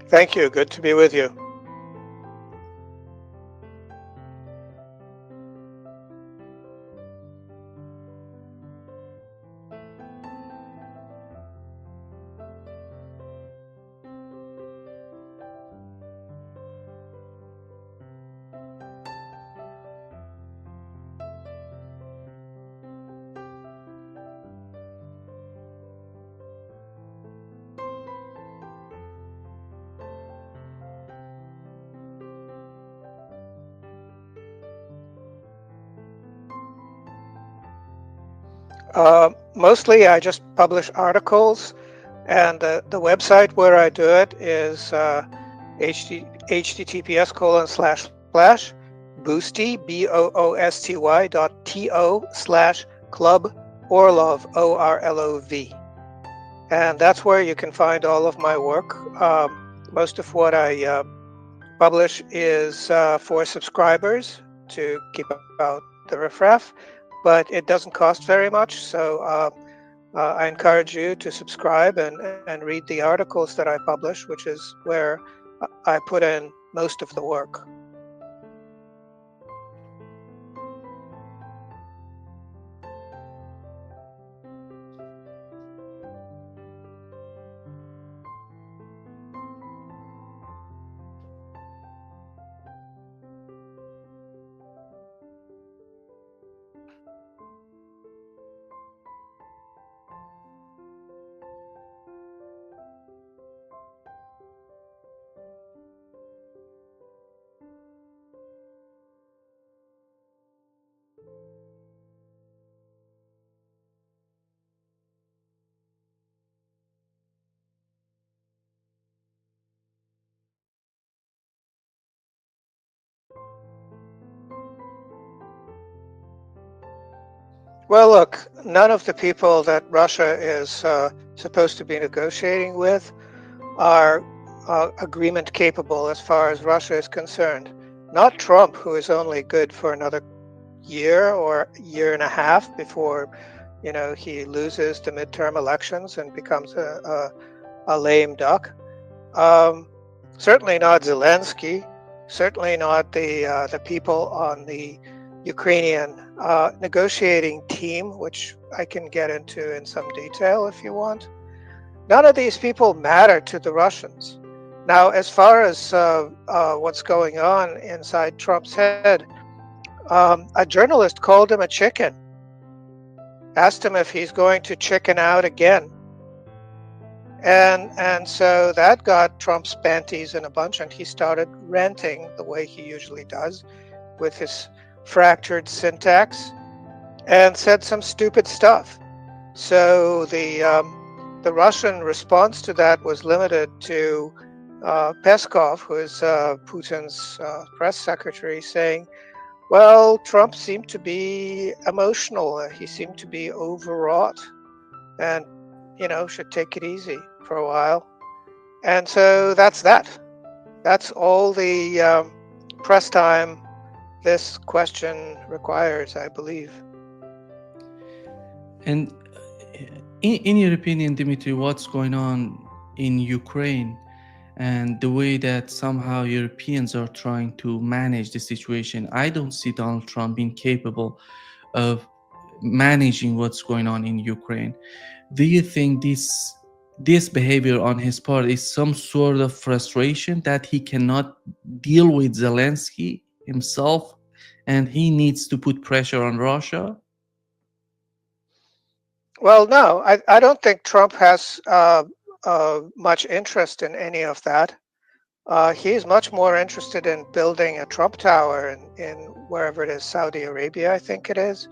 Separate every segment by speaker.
Speaker 1: Thank you. Good to be with you. Mostly, I just publish articles, and the website where I do it is https:// boosty boosty.to/club Orlov ORLOV, and that's where you can find all of my work. Most of what I publish is for subscribers to keep out the riffraff, but it doesn't cost very much. So I encourage you to subscribe and read the articles that I publish, which is where I put in most of the work. Well, look, none of the people that Russia is supposed to be negotiating with are agreement capable as far as Russia is concerned. Not Trump, who is only good for another year or year and a half before, he loses the midterm elections and becomes a lame duck. Certainly not Zelensky. Certainly not the people on the Ukrainian negotiating team, which I can get into in some detail if you want. None of these people matter to the Russians. Now, as far as what's going on inside Trump's head, a journalist called him a chicken, asked him if he's going to chicken out again. And so that got Trump's panties in a bunch, and he started ranting the way he usually does with his fractured syntax and said some stupid stuff. So the Russian response to that was limited to Peskov, who is Putin's press secretary, saying, well, Trump seemed to be emotional. He seemed to be overwrought and, should take it easy for a while. And so that's that. That's all the press time this question requires, I believe.
Speaker 2: And in your opinion, Dmitry, what's going on in Ukraine and the way that somehow Europeans are trying to manage the situation? I don't see Donald Trump being capable of managing what's going on in Ukraine. Do you think this behavior on his part is some sort of frustration that he cannot deal with Zelensky himself and he needs to put pressure on Russia?
Speaker 1: Well, no, I don't think Trump has much interest in any of that. He's much more interested in building a Trump Tower in wherever it is, Saudi Arabia, I think it is.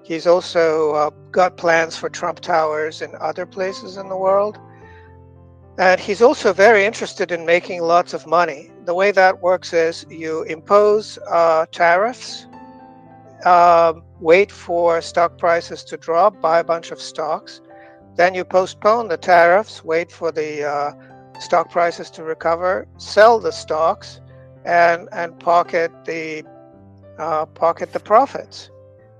Speaker 1: He's also got plans for Trump Towers in other places in the world. And he's also very interested in making lots of money. The way that works is you impose tariffs, wait for stock prices to drop, buy a bunch of stocks. Then you postpone the tariffs, wait for the stock prices to recover, sell the stocks, and pocket the profits.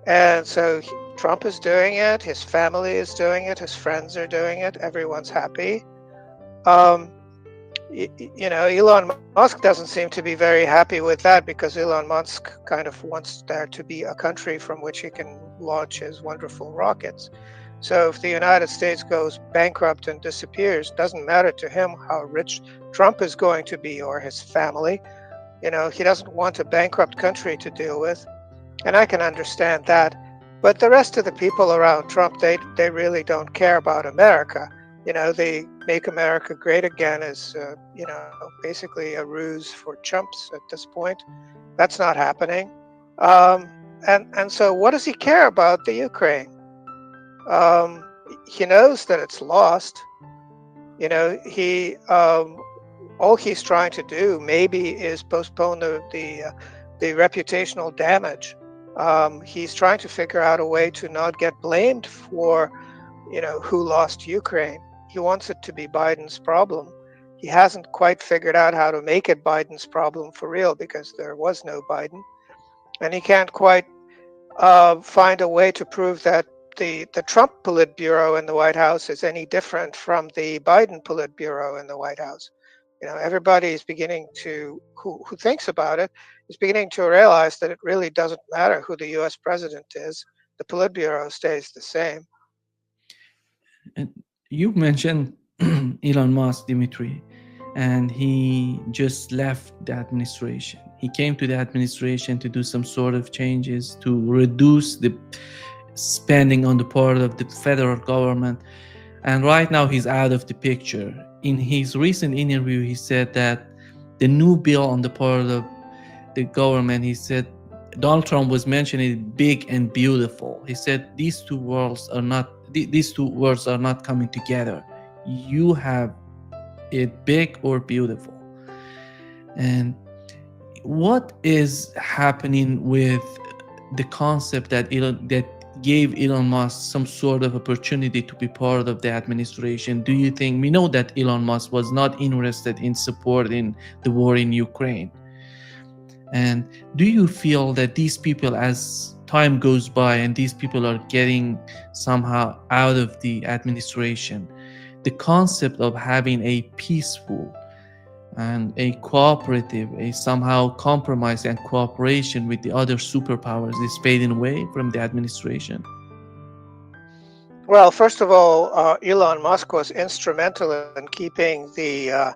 Speaker 1: And so Trump is doing it, his family is doing it, his friends are doing it, everyone's happy. Elon Musk doesn't seem to be very happy with that, because Elon Musk kind of wants there to be a country from which he can launch his wonderful rockets. So if the United States goes bankrupt and disappears, doesn't matter to him how rich Trump is going to be or his family. He doesn't want a bankrupt country to deal with, and I can understand that. But the rest of the people around Trump, they really don't care about America. The Make America Great Again is, basically a ruse for chumps at this point. That's not happening. And so what does he care about the Ukraine? Um, he knows that it's lost. He all he's trying to do maybe is postpone the reputational damage. He's trying to figure out a way to not get blamed for, who lost Ukraine. He wants it to be Biden's problem. He hasn't quite figured out how to make it Biden's problem for real, because there was no Biden, and he can't quite find a way to prove that the Trump Politburo in the White House is any different from the Biden Politburo in the White House. Everybody is beginning to, who thinks about it, is beginning to realize that it really doesn't matter who the U.S. president is. The Politburo stays the same.
Speaker 2: And you mentioned Elon Musk, Dimitri, and he just left the administration. He came to the administration to do some sort of changes to reduce the spending on the part of the federal government. And right now he's out of the picture. In his recent interview, he said that the new bill on the part of the government, he said, Donald Trump was mentioning big and beautiful. He said these two words are not coming together. You have it big or beautiful. And what is happening with the concept that gave Elon Musk some sort of opportunity to be part of the administration? Do you think, we know that Elon Musk was not interested in supporting the war in Ukraine, and do you feel that these people, as time goes by and these people are getting somehow out of the administration, the concept of having a peaceful and a cooperative, a somehow compromise and cooperation with the other superpowers is fading away from the administration?
Speaker 1: Well, first of all, Elon Musk was instrumental in keeping the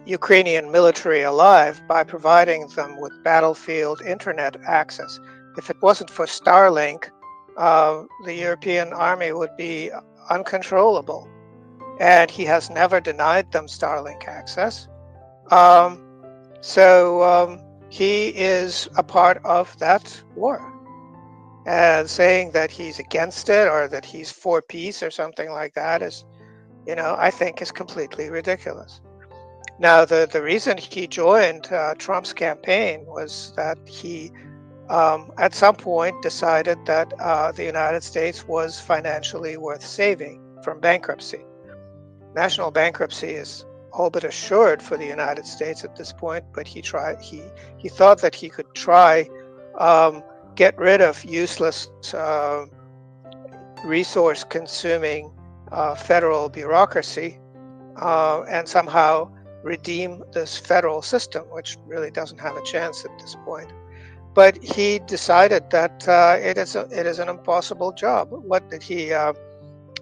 Speaker 1: Ukrainian military alive by providing them with battlefield internet access. If it wasn't for Starlink, the European army would be uncontrollable. And he has never denied them Starlink access. So he is a part of that war. And saying that he's against it or that he's for peace or something like that is, I think is completely ridiculous. Now, the reason he joined Trump's campaign was that he, at some point, decided that the United States was financially worth saving from bankruptcy. National bankruptcy is all but assured for the United States at this point, but he thought that he could try get rid of useless, resource-consuming federal bureaucracy and somehow redeem this federal system, which really doesn't have a chance at this point. But he decided that it is an impossible job. What did he?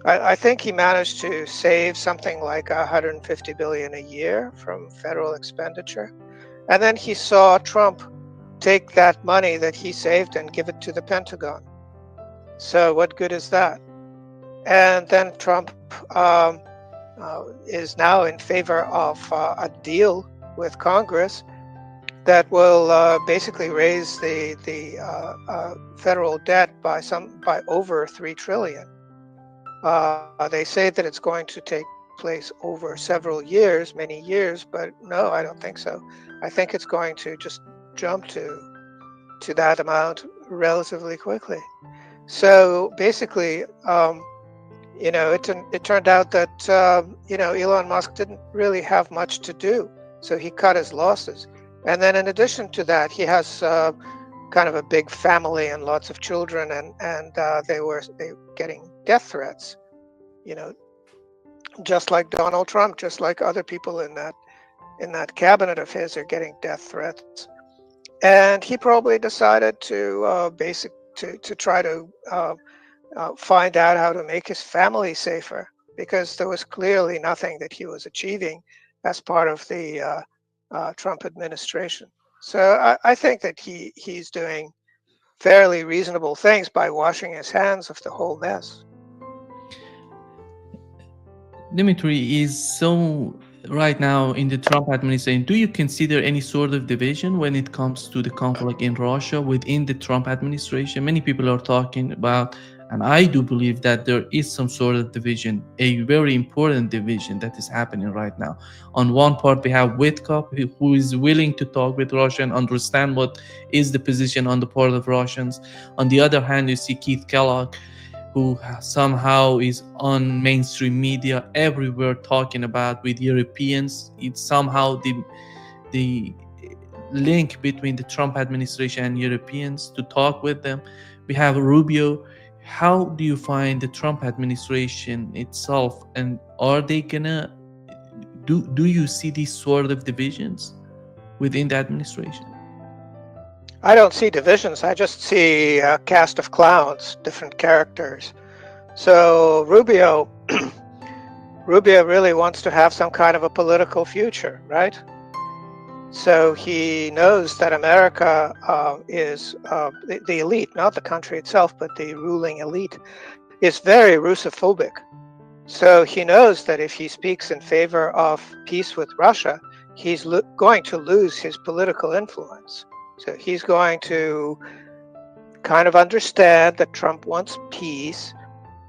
Speaker 1: I think he managed to save something like $150 billion a year from federal expenditure, and then he saw Trump take that money that he saved and give it to the Pentagon. So what good is that? And then Trump is now in favor of a deal with Congress that will basically raise the federal debt by over $3 trillion. They say that it's going to take place over several years, many years, but no, I don't think so. I think it's going to just jump to that amount relatively quickly. So basically, it turned out that Elon Musk didn't really have much to do, so he cut his losses. And then in addition to that, he has kind of a big family and lots of children, and they were getting death threats. just like Donald Trump, just like other people in that cabinet of his are getting death threats. And he probably decided to to try to find out how to make his family safer, because there was clearly nothing that he was achieving as part of the Trump administration. So I think that he's doing fairly reasonable things by washing his hands of the whole mess.
Speaker 2: Dmitry, is so right now in the Trump administration, do you consider any sort of division when it comes to the conflict in Russia within the Trump administration? Many people are talking about, and I do believe that there is some sort of division, a very important division that is happening right now. On one part, we have Witkoff, who is willing to talk with Russia and understand what is the position on the part of Russians. On the other hand, you see Keith Kellogg, who somehow is on mainstream media everywhere talking about with Europeans. It's somehow the link between the Trump administration and Europeans to talk with them. We have Rubio. How do you find the Trump administration itself, and are they gonna do you see these sort of divisions within the administration?
Speaker 1: I don't see divisions. I just see a cast of clowns, different characters. So Rubio really wants to have some kind of a political future, right? So he knows that America is the elite, not the country itself, but the ruling elite, is very Russophobic. So he knows that if he speaks in favor of peace with Russia, he's going to lose his political influence. So he's going to kind of understand that Trump wants peace,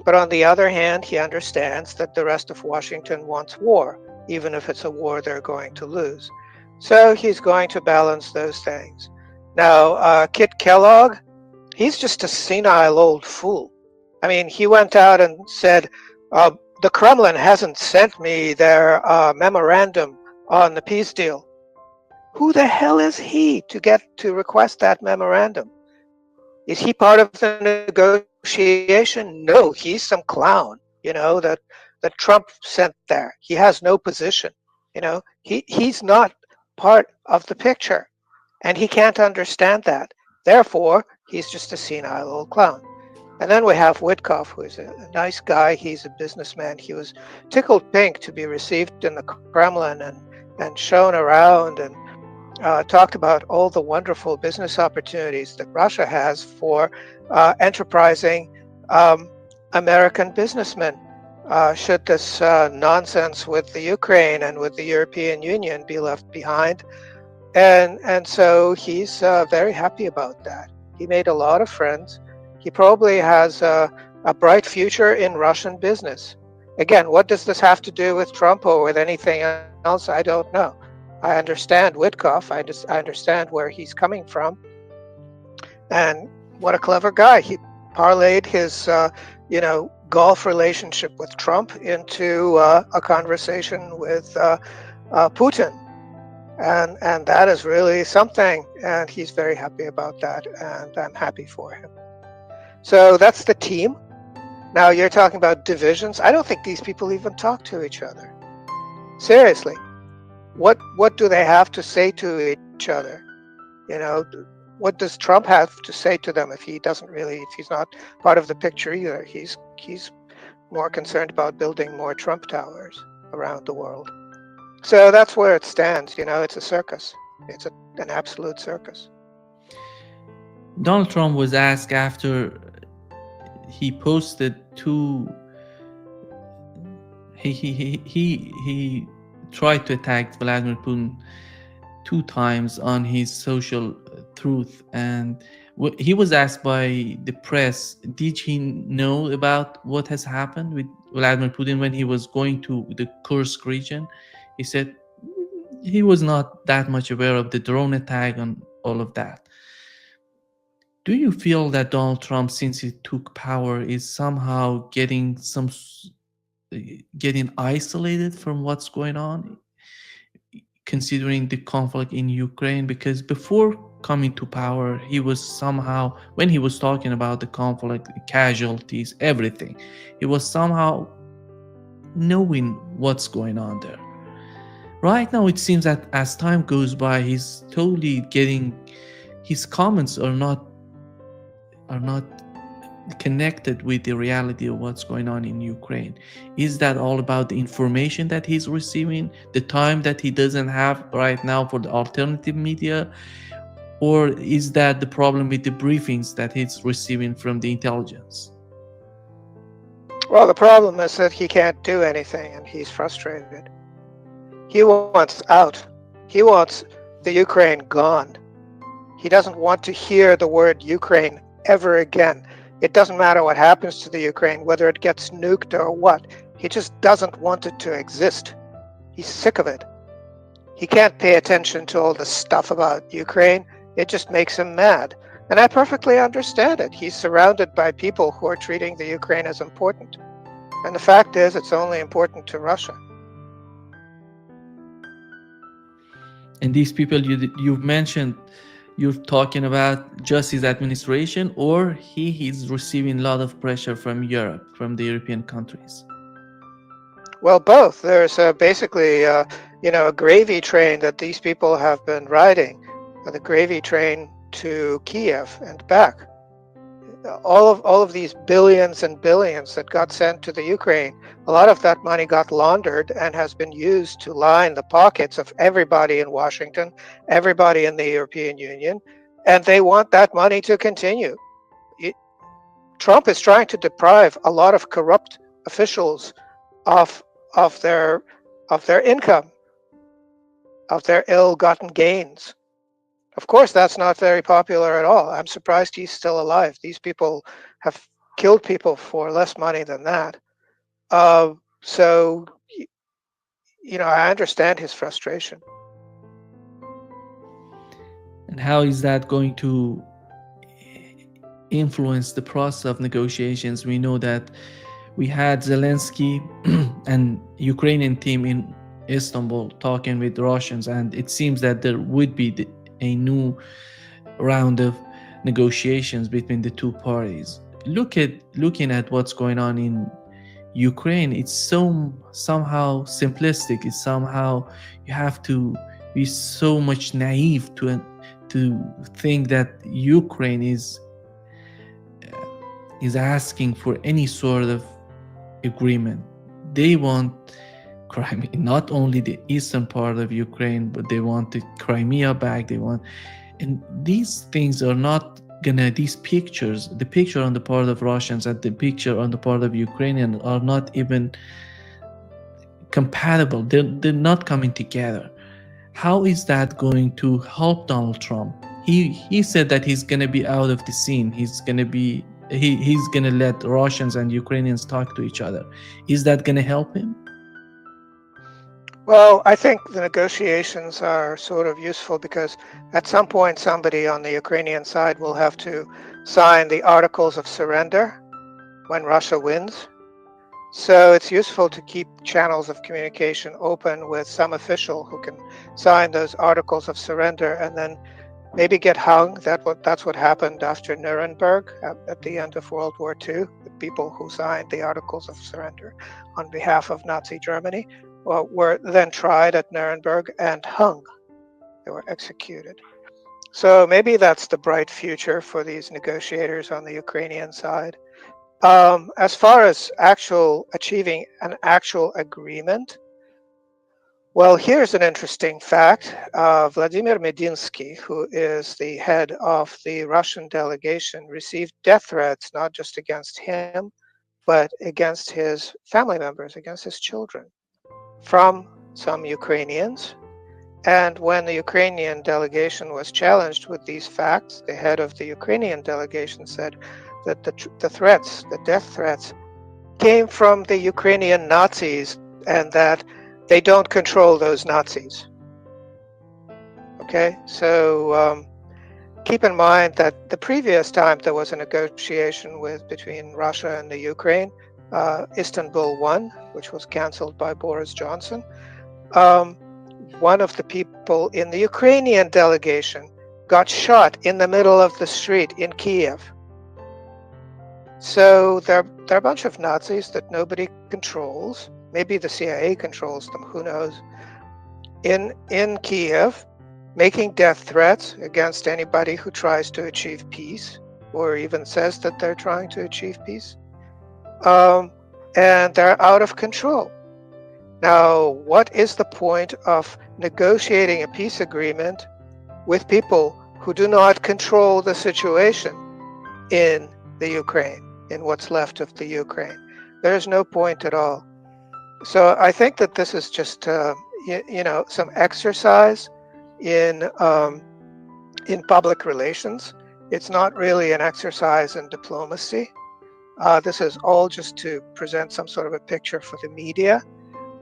Speaker 1: but on the other hand, he understands that the rest of Washington wants war, even if it's a war they're going to lose. So he's going to balance those things. Now, Kit Kellogg, he's just a senile old fool. I mean, he went out and said, the Kremlin hasn't sent me their memorandum on the peace deal. Who the hell is he to request that memorandum? Is he part of the negotiation? No, he's some clown, that Trump sent there. He has no position. He's not part of the picture, and he can't understand that. Therefore, he's just a senile old clown. And then we have Witkoff, who is a nice guy. He's a businessman. He was tickled pink to be received in the Kremlin and shown around and talked about all the wonderful business opportunities that Russia has for enterprising American businessmen. Should this nonsense with the Ukraine and with the European Union be left behind? And so he's very happy about that. He made a lot of friends. He probably has a bright future in Russian business. Again, what does this have to do with Trump or with anything else? I don't know. I understand Witkoff. I understand where he's coming from. And what a clever guy. He parlayed his, golf relationship with Trump into a conversation with Putin. And that is really something. And he's very happy about that. And I'm happy for him. So that's the team. Now you're talking about divisions. I don't think these people even talk to each other. Seriously. What do they have to say to each other? What does Trump have to say to them if he's not part of the picture either? He's more concerned about building more Trump towers around the world. So that's where it stands. It's a circus. It's an absolute circus.
Speaker 2: Donald Trump was asked after he posted he tried to attack Vladimir Putin 2 times on his social truth, and he was asked by the press, did he know about what has happened with Vladimir Putin when he was going to the Kursk region? He said he was not that much aware of the drone attack and all of that. Do you feel that Donald Trump, since he took power, is somehow getting isolated from what's going on, considering the conflict in Ukraine? Because before coming to power, he was somehow, when he was talking about the conflict, casualties, everything, he was somehow knowing what's going on there. Right now, it seems that as time goes by, he's totally getting his comments are not connected with the reality of what's going on in Ukraine. Is that all about the information that he's receiving, the time that he doesn't have right now for the alternative media, or is that the problem with the briefings that he's receiving from the intelligence?
Speaker 1: Well, the problem is that he can't do anything and he's frustrated. He wants out. He wants the Ukraine gone. He doesn't want to hear the word Ukraine ever again. It doesn't matter what happens to the Ukraine, whether it gets nuked or what. He just doesn't want it to exist. He's sick of it. He can't pay attention to all the stuff about Ukraine. It just makes him mad. And I perfectly understand it. He's surrounded by people who are treating the Ukraine as important. And the fact is, it's only important to Russia.
Speaker 2: And these people you've mentioned, you're talking about just his administration, or he's receiving a lot of pressure from Europe, from the European countries?
Speaker 1: Well, both. There's basically, a gravy train that these people have been riding, the gravy train to Kiev and back. All of these billions and billions that got sent to the Ukraine, a lot of that money got laundered and has been used to line the pockets of everybody in Washington, everybody in the European Union, and they want that money to continue. Trump is trying to deprive a lot of corrupt officials of their income, of their ill-gotten gains. Of course, that's not very popular at all. I'm surprised he's still alive. These people have killed people for less money than that. So, I understand his frustration.
Speaker 2: And how is that going to influence the process of negotiations? We know that we had Zelensky and Ukrainian team in Istanbul talking with the Russians, and it seems that there would be a new round of negotiations between the two parties. Looking at what's going on in Ukraine, it's somehow simplistic. It's somehow you have to be so much naive to think that Ukraine is asking for any sort of agreement. They want Crimea, not only the eastern part of Ukraine, but they want the Crimea back. And these things are not gonna. These pictures, the picture on the part of Russians and the picture on the part of Ukrainians, are not even compatible. They're not coming together. How is that going to help Donald Trump? He said that he's gonna be out of the scene. He's gonna let Russians and Ukrainians talk to each other. Is that gonna help him?
Speaker 1: Well, I think the negotiations are sort of useful because at some point somebody on the Ukrainian side will have to sign the articles of surrender when Russia wins. So it's useful to keep channels of communication open with some official who can sign those articles of surrender and then maybe get hung. That's what happened after Nuremberg at the end of World War II. The people who signed the articles of surrender on behalf of Nazi Germany were then tried at Nuremberg and hung. They were executed. So maybe that's the bright future for these negotiators on the Ukrainian side. As far as achieving an actual agreement, well, here's an interesting fact. Vladimir Medinsky, who is the head of the Russian delegation, received death threats not just against him, but against his family members, against his children, from some Ukrainians. And when the Ukrainian delegation was challenged with these facts, the head of the Ukrainian delegation said that the death threats, came from the Ukrainian Nazis and that they don't control those Nazis. Okay, so keep in mind that the previous time there was a negotiation between Russia and the Ukraine, Istanbul 1, which was canceled by Boris Johnson, one of the people in the Ukrainian delegation got shot in the middle of the street in Kiev. So they're a bunch of Nazis that nobody controls. maybe the CIA controls them, who knows, in Kiev, making death threats against anybody who tries to achieve peace or even says that they're trying to achieve peace. And they're out of control. Now, what is the point of negotiating a peace agreement with people who do not control the situation in the Ukraine, in what's left of the Ukraine? There's no point at all. So I think that this is just, some exercise in public relations. It's not really an exercise in diplomacy. This is all just to present some sort of a picture for the media,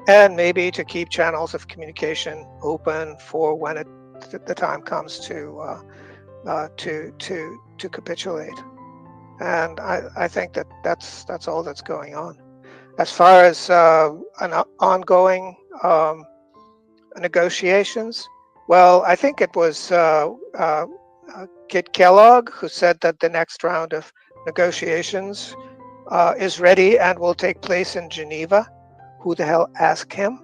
Speaker 1: and maybe to keep channels of communication open for when the time comes to capitulate. And I think that's all that's going on. As far as an ongoing negotiations, well, I think it was Kit Kellogg who said that the next round of negotiations is ready and will take place in Geneva. Who the hell asked him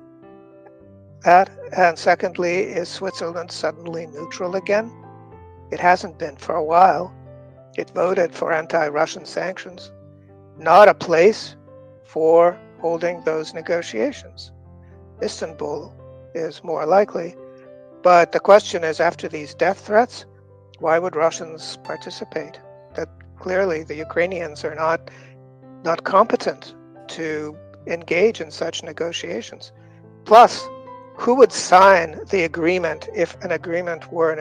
Speaker 1: that? And secondly, is Switzerland suddenly neutral again? It hasn't been for a while. It voted for anti-Russian sanctions. Not a place for holding those negotiations. Istanbul is more likely. But the question is, after these death threats, why would Russians participate? That clearly the Ukrainians are not competent to engage in such negotiations. Plus, who would sign the agreement if an agreement were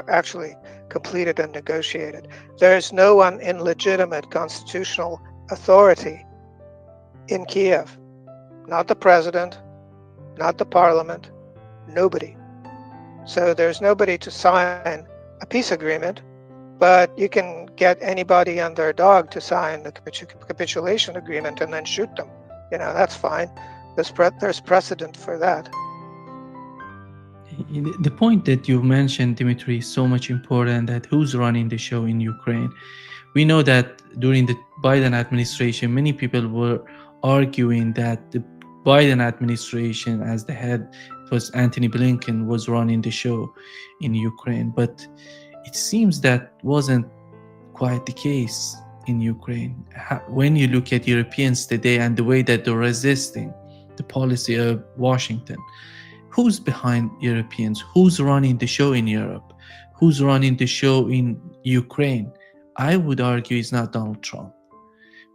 Speaker 1: actually completed and negotiated? There is no one in legitimate constitutional authority in Kiev. Not the president, not the parliament, nobody. So there's nobody to sign a peace agreement, but you can get anybody and their dog to sign the capitulation agreement and then shoot them. That's fine. There's precedent for that.
Speaker 2: The point that you mentioned, Dmitry, is so much important, that who's running the show in Ukraine. We know that during the Biden administration, many people were arguing that the Biden administration, as the head, it was Antony Blinken, was running the show in Ukraine. But it seems that wasn't quite the case in Ukraine. When you look at Europeans today and the way that they're resisting the policy of Washington, who's behind Europeans? Who's running the show in Europe? Who's running the show in Ukraine? I would argue it's not Donald Trump.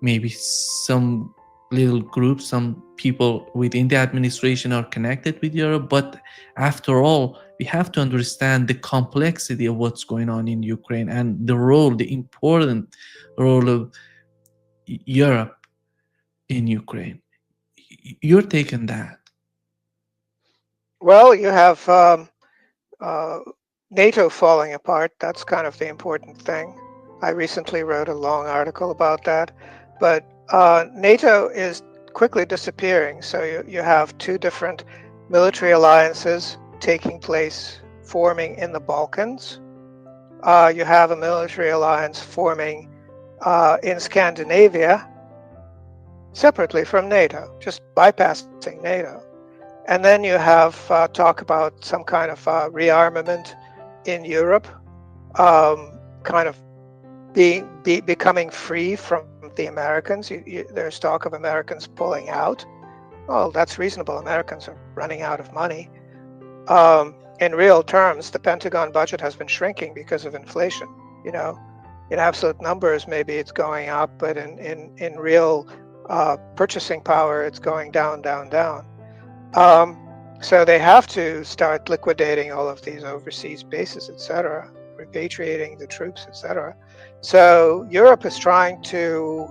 Speaker 2: Maybe some little group, some people within the administration are connected with Europe, but after all, we have to understand the complexity of what's going on in Ukraine and the important role of Europe in Ukraine. Your take on that?
Speaker 1: Well, you have NATO falling apart. That's kind of the important thing. I recently wrote a long article about that. But NATO is quickly disappearing. So you have two different military alliances taking place, forming in the Balkans. You have a military alliance forming in Scandinavia, separately from NATO, just bypassing NATO. And then you have talk about some kind of rearmament in Europe, kind of becoming free from the Americans. There's talk of Americans pulling out. Well, that's reasonable. Americans are running out of money. In real terms, the Pentagon budget has been shrinking because of inflation. In absolute numbers, maybe it's going up, but in real purchasing power, it's going down, down, down. So they have to start liquidating all of these overseas bases, etc., repatriating the troops, etc. So Europe is trying to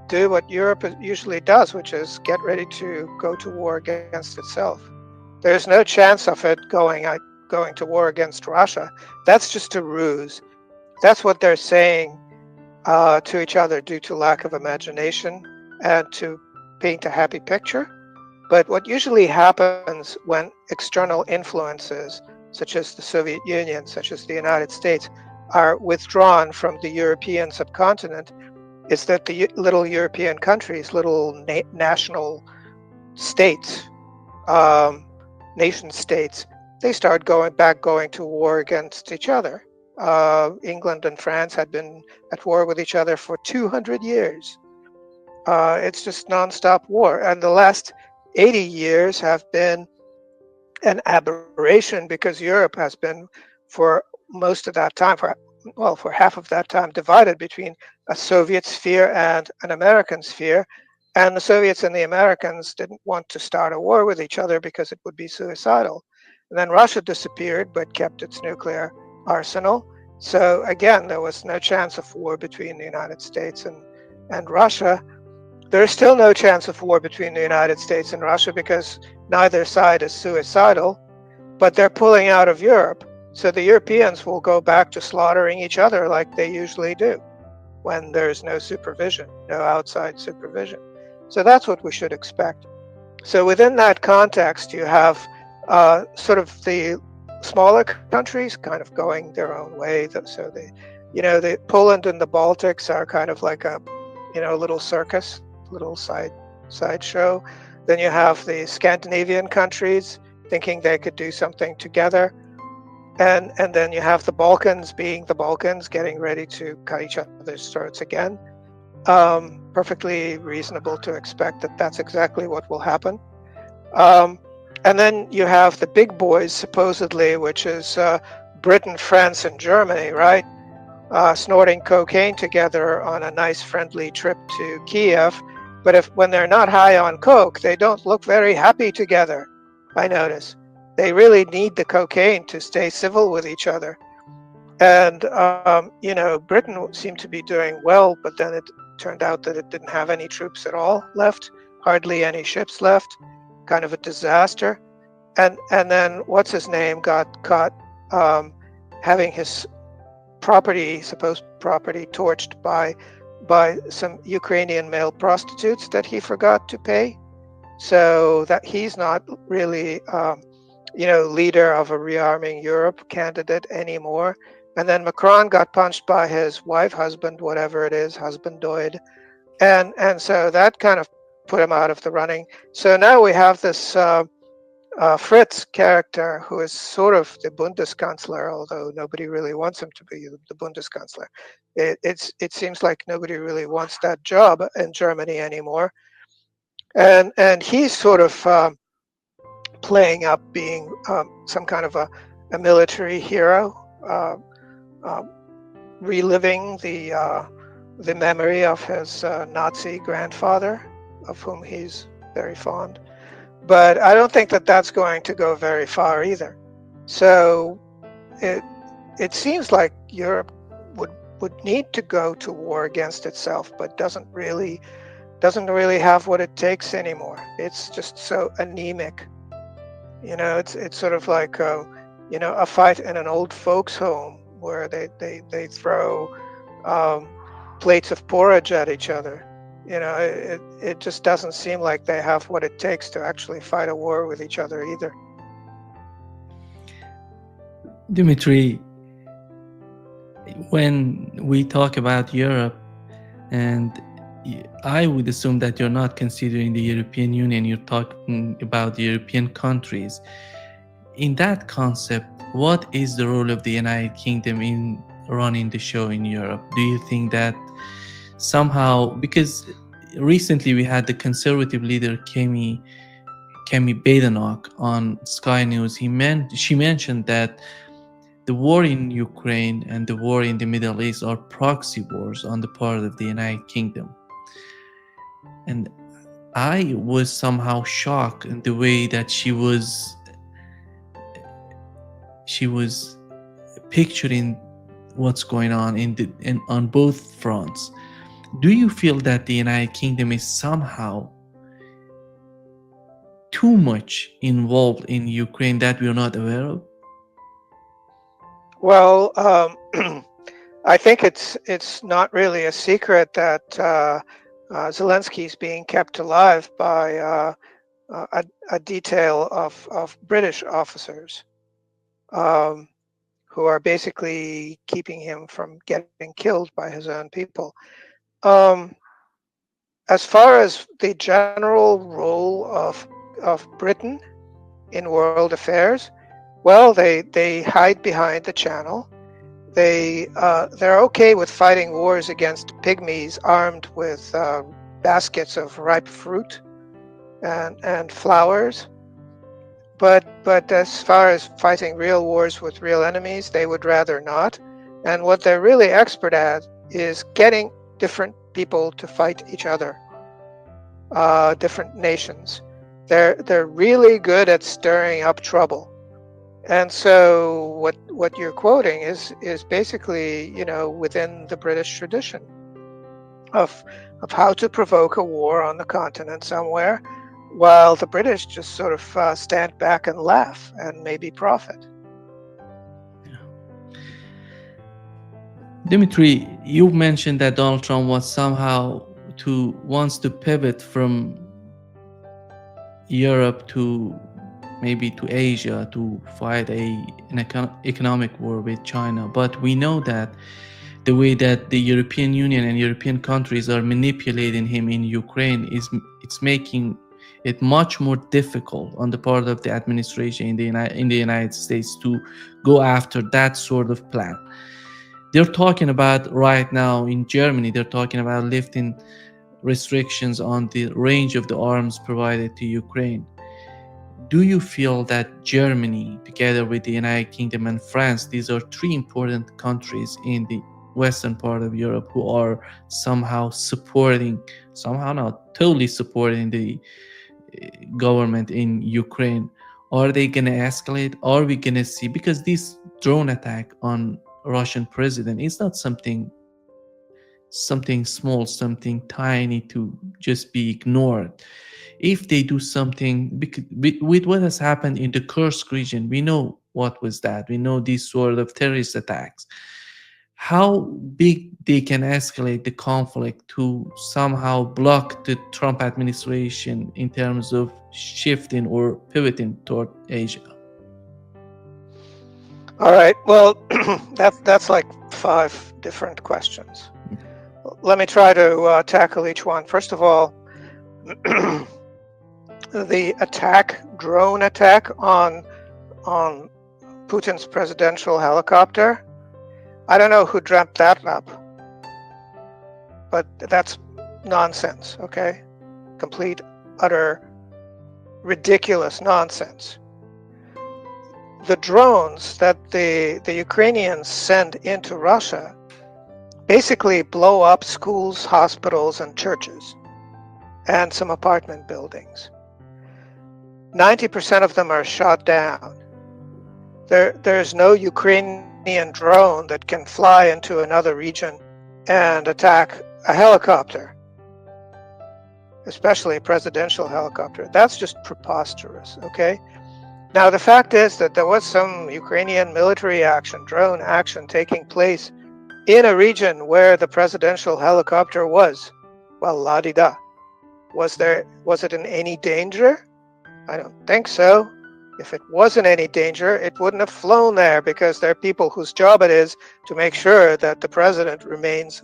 Speaker 1: do what Europe usually does, which is get ready to go to war against itself. There's no chance of it going to war against Russia. That's just a ruse. That's what they're saying to each other due to lack of imagination and to paint a happy picture. But what usually happens when external influences, such as the Soviet Union, such as the United States, are withdrawn from the European subcontinent, is that the little European countries, little national states, um, nation states, they start going to war against each other. England and France had been at war with each other for 200 years. It's just nonstop war. And the last 80 years have been an aberration because Europe has been, for most of that time, for half of that time, divided between a Soviet sphere and an American sphere. And the Soviets and the Americans didn't want to start a war with each other because it would be suicidal. And then Russia disappeared but kept its nuclear arsenal. So again, there was no chance of war between the United States and Russia. There is still no chance of war between the United States and Russia because neither side is suicidal, but they're pulling out of Europe. So the Europeans will go back to slaughtering each other like they usually do when there's no supervision, no outside supervision. So that's what we should expect. So within that context, you have sort of the smaller countries kind of going their own way. So the Poland and the Baltics are kind of like a little circus, little sideshow. Then you have the Scandinavian countries thinking they could do something together. And then you have the Balkans being the Balkans, getting ready to cut each other's throats again. Perfectly reasonable to expect that that's exactly what will happen. And then you have the big boys, supposedly, which is Britain, France, and Germany, right? Snorting cocaine together on a nice friendly trip to Kiev. But when they're not high on coke, they don't look very happy together, I notice. They really need the cocaine to stay civil with each other. And, Britain seemed to be doing well, but then it turned out that it didn't have any troops at all left, hardly any ships left, kind of a disaster. And then what's his name got caught having his supposed property, torched by some Ukrainian male prostitutes that he forgot to pay. So that he's not really, leader of a rearming Europe candidate anymore. And then Macron got punched by his wife, husband, whatever it is, husbandoid, and so that kind of put him out of the running. So now we have this Fritz character who is sort of the Bundeskanzler, although nobody really wants him to be the Bundeskanzler. It seems like nobody really wants that job in Germany anymore, and he's sort of playing up being some kind of a military hero, uh, reliving the memory of his Nazi grandfather, of whom he's very fond. But I don't think that that's going to go very far either. So it seems like Europe would need to go to war against itself, but doesn't really have what it takes anymore. It's just so anemic. It's sort of like a fight in an old folks' home where they throw plates of porridge at each other. It just doesn't seem like they have what it takes to actually fight a war with each other either.
Speaker 2: Dimitri, when we talk about Europe, and I would assume that you're not considering the European Union, you're talking about the European countries. In that concept, what is the role of the United Kingdom in running the show in Europe? Do you think that somehow, because recently we had the conservative leader Kemi Badenoch on Sky News, she mentioned that the war in Ukraine and the war in the Middle East are proxy wars on the part of the United Kingdom. And I was somehow shocked in the way that she was picturing what's going on on both fronts. Do you feel that the United Kingdom is somehow too much involved in Ukraine that we're not aware of?
Speaker 1: Well, I think it's not really a secret that Zelensky is being kept alive by a detail of British officers who are basically keeping him from getting killed by his own people. Um, as far as the general role of Britain in world affairs, well, they hide behind the channel. They're okay with fighting wars against pygmies armed with baskets of ripe fruit and flowers. But as far as fighting real wars with real enemies, they would rather not. And what they're really expert at is getting different people to fight each other, different nations. They're really good at stirring up trouble. And so what you're quoting is basically, within the British tradition of how to provoke a war on the continent somewhere, while the British just sort of stand back and laugh and maybe profit.
Speaker 2: Dmitry, you mentioned that Donald Trump wants to pivot from Europe to maybe to Asia to fight an economic war with China. But we know that the way that the European Union and European countries are manipulating him in Ukraine it's making it much more difficult on the part of the administration in the United States to go after that sort of plan. They're talking about right now in Germany, they're talking about lifting restrictions on the range of the arms provided to Ukraine. Do you feel that Germany, together with the United Kingdom and France, these are three important countries in the western part of Europe who are somehow not totally supporting the government in Ukraine? Are they going to escalate? Are we going to see, because this drone attack on Russian president is not something small, something tiny to just be ignored. If they do something with what has happened in the Kursk region, we know what was that. We know these sort of terrorist attacks, how big they can escalate the conflict to somehow block the Trump administration in terms of shifting or pivoting toward Asia.
Speaker 1: All right. Well, that's like 5 different questions. Let me try to tackle each one. First of all, the drone attack on Putin's presidential helicopter. I don't know who dreamt that up, but that's nonsense, okay? Complete, utter, ridiculous nonsense. The drones that the Ukrainians send into Russia basically blow up schools, hospitals, and churches, and some apartment buildings. 90% of them are shot down. There's no Ukrainian drone that can fly into another region and attack a helicopter, especially a presidential helicopter. That's just preposterous, okay? Now, the fact is that there was some Ukrainian military action, drone action taking place in a region where the presidential helicopter was. Well, la-di-da. Was it in any danger? I don't think so. If it wasn't any danger, it wouldn't have flown there, because there are people whose job it is to make sure that the president remains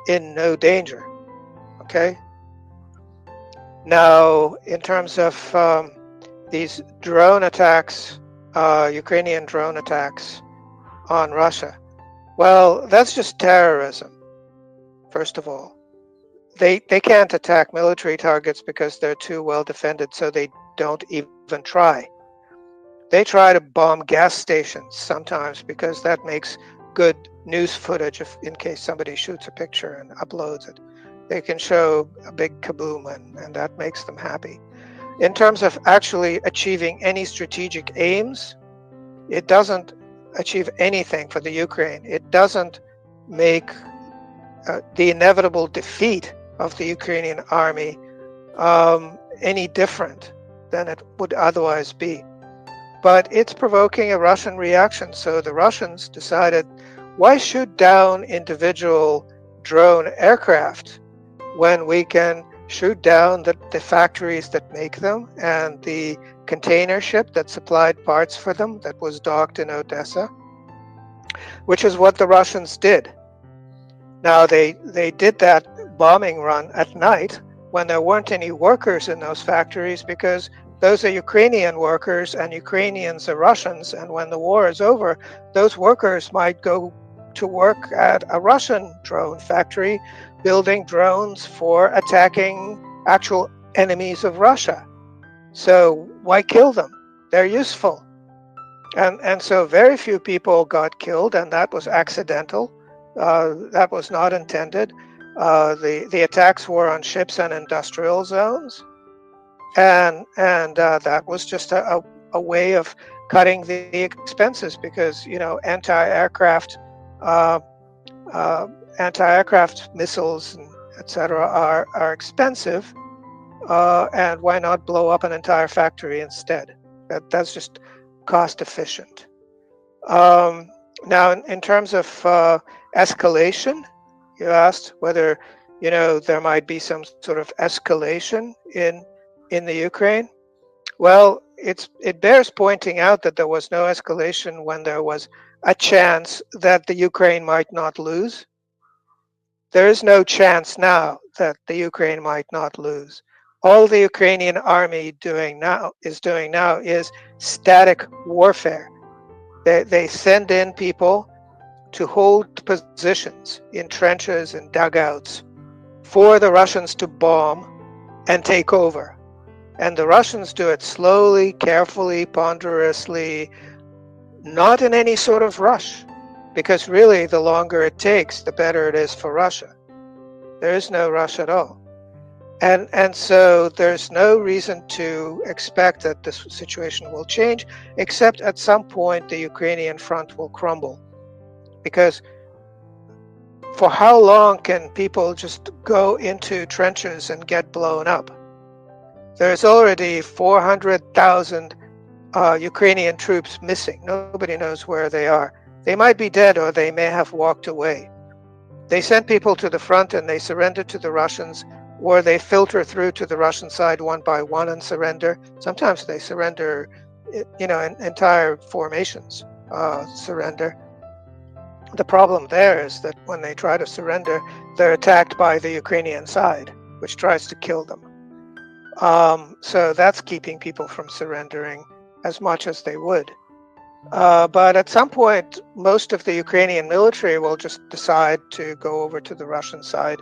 Speaker 1: in no danger. Okay? Now, in terms of these drone attacks, Ukrainian drone attacks on Russia, well, that's just terrorism, first of all. They can't attack military targets because they're too well defended, so they don't even try. They try to bomb gas stations sometimes because that makes good news footage in case somebody shoots a picture and uploads it. They can show a big kaboom, and that makes them happy. In terms of actually achieving any strategic aims, it doesn't achieve anything for the Ukraine. It doesn't make the inevitable defeat of the Ukrainian army any different than it would otherwise be. But it's provoking a Russian reaction. So the Russians decided, why shoot down individual drone aircraft when we can shoot down the factories that make them and the container ship that supplied parts for them that was docked in Odessa, which is what the Russians did. Now, they did that bombing run at night when there weren't any workers in those factories, because those are Ukrainian workers and Ukrainians are Russians. And when the war is over, those workers might go to work at a Russian drone factory, building drones for attacking actual enemies of Russia. So why kill them? They're useful. And so very few people got killed, and that was accidental. That was not intended. The attacks were on ships and industrial zones, and that was just a way of cutting the expenses, because uh, anti-aircraft missiles and etc. are expensive, and why not blow up an entire factory instead? That's just cost efficient. Now, in terms of escalation, you asked whether there might be some sort of escalation in the Ukraine. Well, it bears pointing out that there was no escalation when there was a chance that the Ukraine might not lose. There is no chance now that the Ukraine might not lose. All the Ukrainian army is doing now is static warfare. They send in people to hold positions in trenches and dugouts for the Russians to bomb and take over. And the Russians do it slowly, carefully, ponderously, not in any sort of rush, because really the longer it takes, the better it is for Russia. There is no rush at all. And so there's no reason to expect that this situation will change, except at some point the Ukrainian front will crumble. Because for how long can people just go into trenches and get blown up? There's already 400,000 Ukrainian troops missing. Nobody knows where they are. They might be dead, or they may have walked away. They send people to the front and they surrender to the Russians, or they filter through to the Russian side one by one and surrender. Sometimes they surrender, entire formations surrender. The problem there is that when they try to surrender, they're attacked by the Ukrainian side, which tries to kill them. So that's keeping people from surrendering as much as they would. But at some point, most of the Ukrainian military will just decide to go over to the Russian side,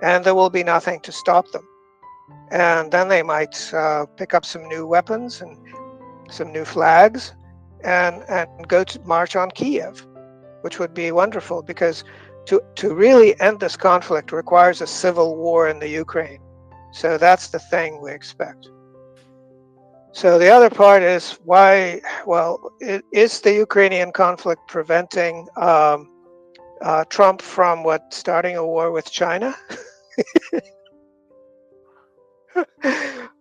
Speaker 1: and there will be nothing to stop them. And then they might pick up some new weapons and some new flags and go to march on Kiev, which would be wonderful, because to really end this conflict requires a civil war in the Ukraine. So that's the thing we expect. So the other part is why, is the Ukrainian conflict preventing Trump from starting a war with China?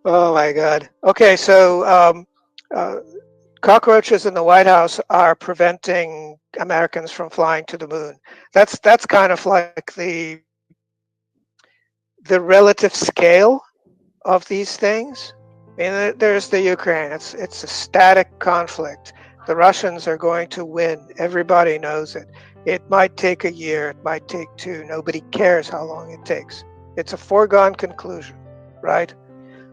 Speaker 1: Oh my God. Okay, so cockroaches in the White House are preventing Americans from flying to the moon. That's kind of like the relative scale of these things. I mean, there's the Ukraine. It's a static conflict. The Russians are going to win. Everybody knows it. It might take a year. It might take two. Nobody cares how long it takes. It's a foregone conclusion, right?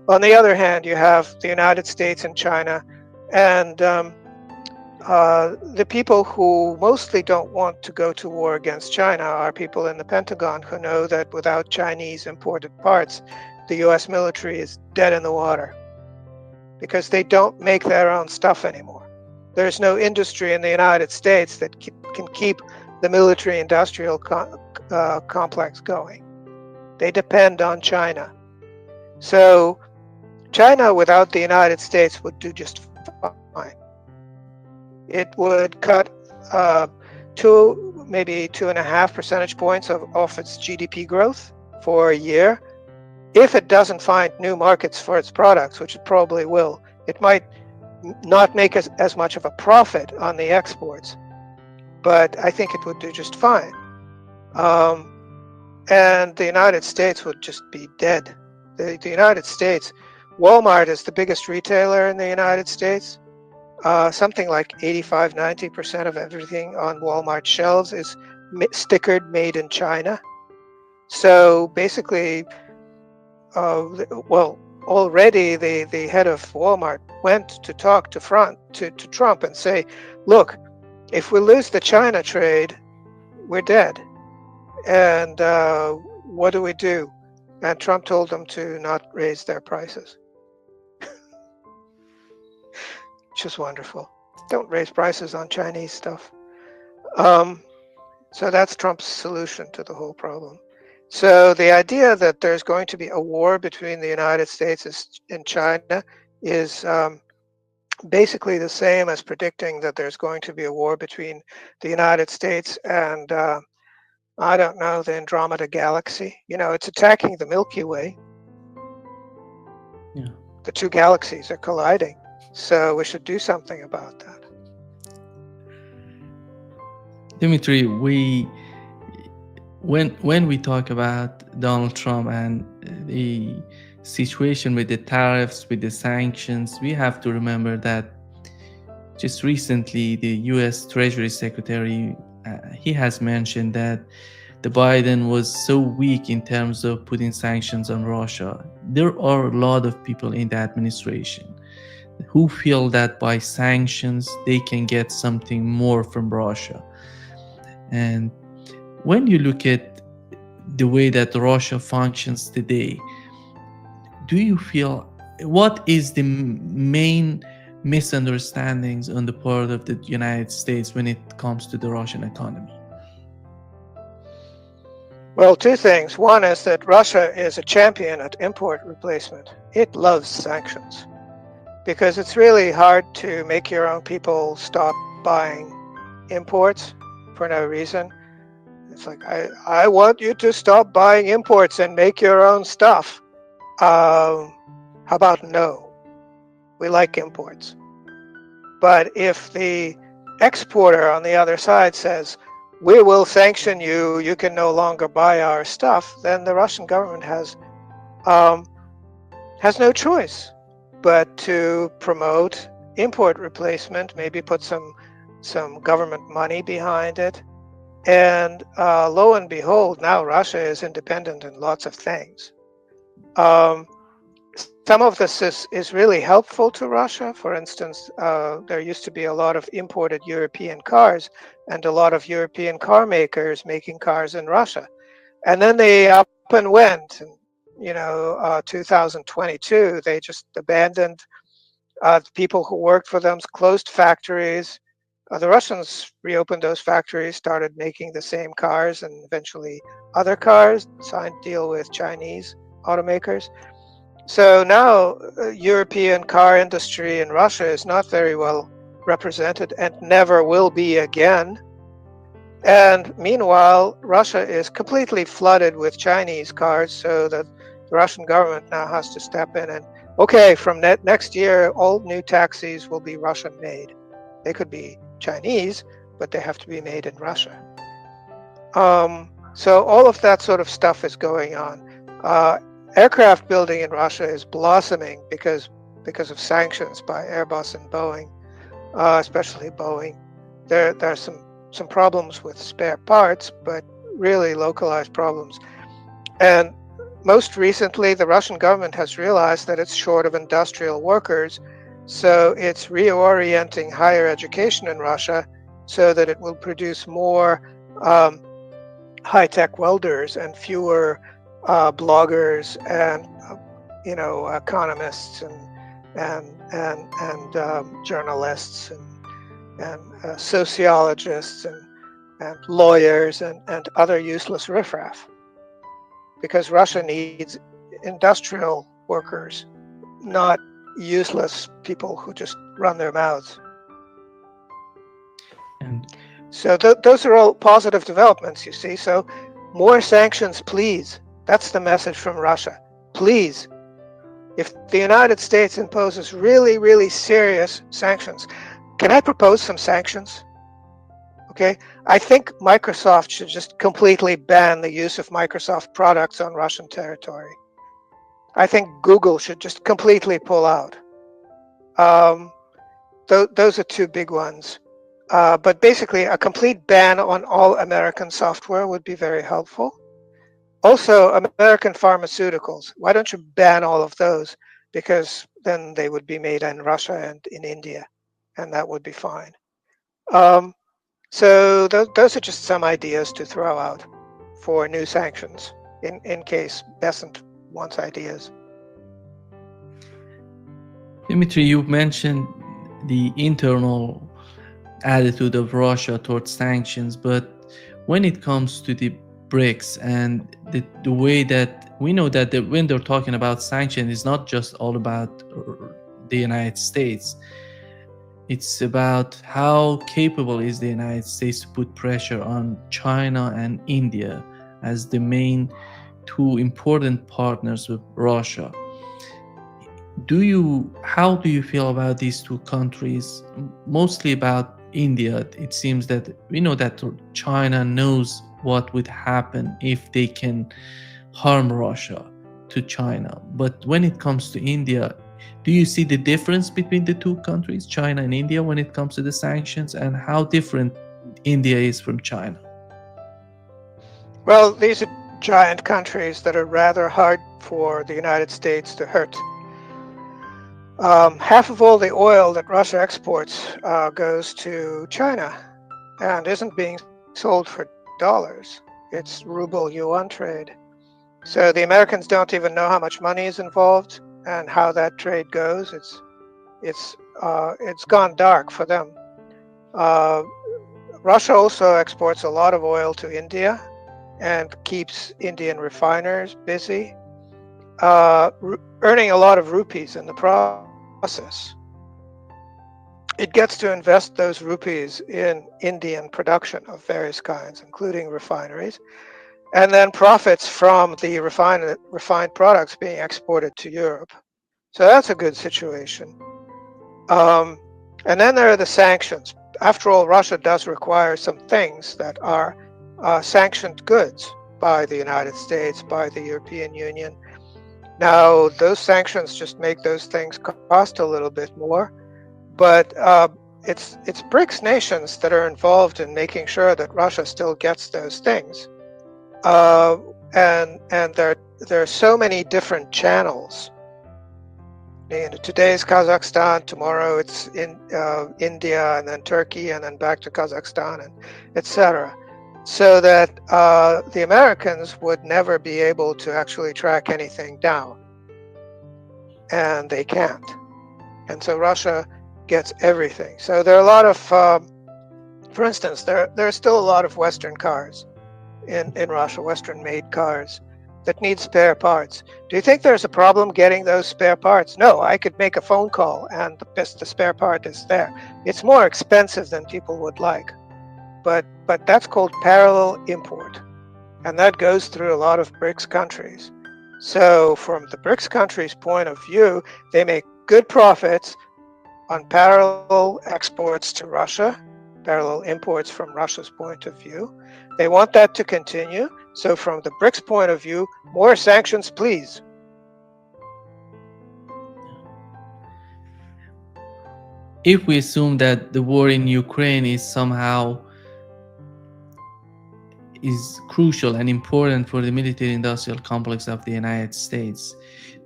Speaker 1: On the other hand, you have the United States and China, and the people who mostly don't want to go to war against China are people in the Pentagon who know that without Chinese imported parts, the US military is dead in the water, because they don't make their own stuff anymore. There's no industry in the United States that can keep the military-industrial complex going. They depend on China. So China without the United States would do just fine. It would cut maybe 2.5 percentage points off its GDP growth for a year. If it doesn't find new markets for its products, which it probably will, it might not make as much of a profit on the exports, but I think it would do just fine. And the United States would just be dead. The United States, Walmart is the biggest retailer in the United States. Something like 85-90% of everything on Walmart shelves is stickered "Made in China." So basically, well, already the head of Walmart went to talk to Trump and say, look, if we lose the China trade, we're dead. And what do we do? And Trump told them to not raise their prices, which is wonderful. Don't raise prices on Chinese stuff. So that's Trump's solution to the whole problem. So the idea that there's going to be a war between the United States and China is basically the same as predicting that there's going to be a war between the United States and I don't know, the Andromeda Galaxy. You know, it's attacking the Milky Way.
Speaker 2: Yeah.
Speaker 1: The two galaxies are colliding. So we should do something about that.
Speaker 2: Dimitri, when we talk about Donald Trump and the situation with the tariffs, with the sanctions, we have to remember that just recently the U.S. Treasury Secretary he has mentioned that the Biden was so weak in terms of putting sanctions on Russia. There are a lot of people in the administration who feel that by sanctions they can get something more from Russia. And when you look at the way that Russia functions today, do you feel what is the main misunderstandings on the part of the United States when it comes to the Russian economy?
Speaker 1: Well, two things. One is that Russia is a champion at import replacement. It loves sanctions because it's really hard to make your own people stop buying imports for no reason. It's like, I want you to stop buying imports and make your own stuff. How about no? We like imports. But if the exporter on the other side says, we will sanction you, you can no longer buy our stuff, then the Russian government has no choice but to promote import replacement, maybe put some government money behind it. And lo and behold, now Russia is independent in lots of things. Some of this is really helpful to Russia. For instance, there used to be a lot of imported European cars and a lot of European car makers making cars in Russia. And then they up and went. And, 2022, they just abandoned the people who worked for them, closed factories. The Russians reopened those factories, started making the same cars and eventually other cars, signed deal with Chinese automakers. So now European car industry in Russia is not very well represented and never will be again. And meanwhile, Russia is completely flooded with Chinese cars, so that the Russian government now has to step in and, okay, from next year, all new taxis will be Russian made. They could be Chinese, but they have to be made in Russia. So all of that sort of stuff is going on. Aircraft building in Russia is blossoming because of sanctions by Airbus and Boeing, especially Boeing. There are some problems with spare parts, but really localized problems. And most recently, the Russian government has realized that it's short of industrial workers, so it's reorienting higher education in Russia so that it will produce more high-tech welders and fewer bloggers and economists and journalists and sociologists and lawyers and other useless riffraff, because Russia needs industrial workers, not useless people who just run their mouths.
Speaker 2: And
Speaker 1: so those are all positive developments, you see. So more sanctions, please. That's the message from Russia. Please, if the United States imposes really, really serious sanctions, can I propose some sanctions? Okay, I think Microsoft should just completely ban the use of Microsoft products on Russian territory. I think Google should just completely pull out. Those are two big ones. But basically, a complete ban on all American software would be very helpful. Also, American pharmaceuticals. Why don't you ban all of those? Because then they would be made in Russia and in India, and that would be fine. Um, so those are just some ideas to throw out for new sanctions in case Besant wants ideas.
Speaker 2: Dimitri, you mentioned the internal attitude of Russia towards sanctions, but when it comes to the BRICS and the way that we know that when they're talking about sanctions, it's not just all about the United States. It's about how capable is the United States to put pressure on China and India as the main two important partners with Russia. How do you feel about these two countries? Mostly about India. It seems that we know that China knows what would happen if they can harm Russia to China. But when it comes to India, do you see the difference between the two countries, China and India, when it comes to the sanctions, and how different India is from China?
Speaker 1: Well, these are giant countries that are rather hard for the United States to hurt. Half of all the oil that Russia exports goes to China and isn't being sold for dollars. It's ruble yuan trade. So the Americans don't even know how much money is involved and how that trade goes. It's gone dark for them. Uh, Russia also exports a lot of oil to India and keeps Indian refiners busy, earning a lot of rupees in the process. It gets to invest those rupees in Indian production of various kinds, including refineries, and then profits from the refined products being exported to Europe. So that's a good situation. Um, and then there are the sanctions. After all, Russia does require some things that are sanctioned goods by the United States, by the European Union. Now, those sanctions just make those things cost a little bit more, but it's BRICS nations that are involved in making sure that Russia still gets those things. And there are so many different channels. Today's Kazakhstan, tomorrow it's in India, and then Turkey, and then back to Kazakhstan, and etc. So that the Americans would never be able to actually track anything down, and they can't. And so Russia gets everything. So there are a lot of, for instance, there are still a lot of Western cars in Russia, Western-made cars that need spare parts. Do you think there's a problem getting those spare parts? No, I could make a phone call and the spare part is there. It's more expensive than people would like, but that's called parallel import, and that goes through a lot of BRICS countries. So from the BRICS countries' point of view, they make good profits on parallel exports to Russia, parallel imports from Russia's point of view. They want that to continue. So from the BRICS point of view, more sanctions, please.
Speaker 2: If we assume that the war in Ukraine is crucial and important for the military industrial complex of the United States,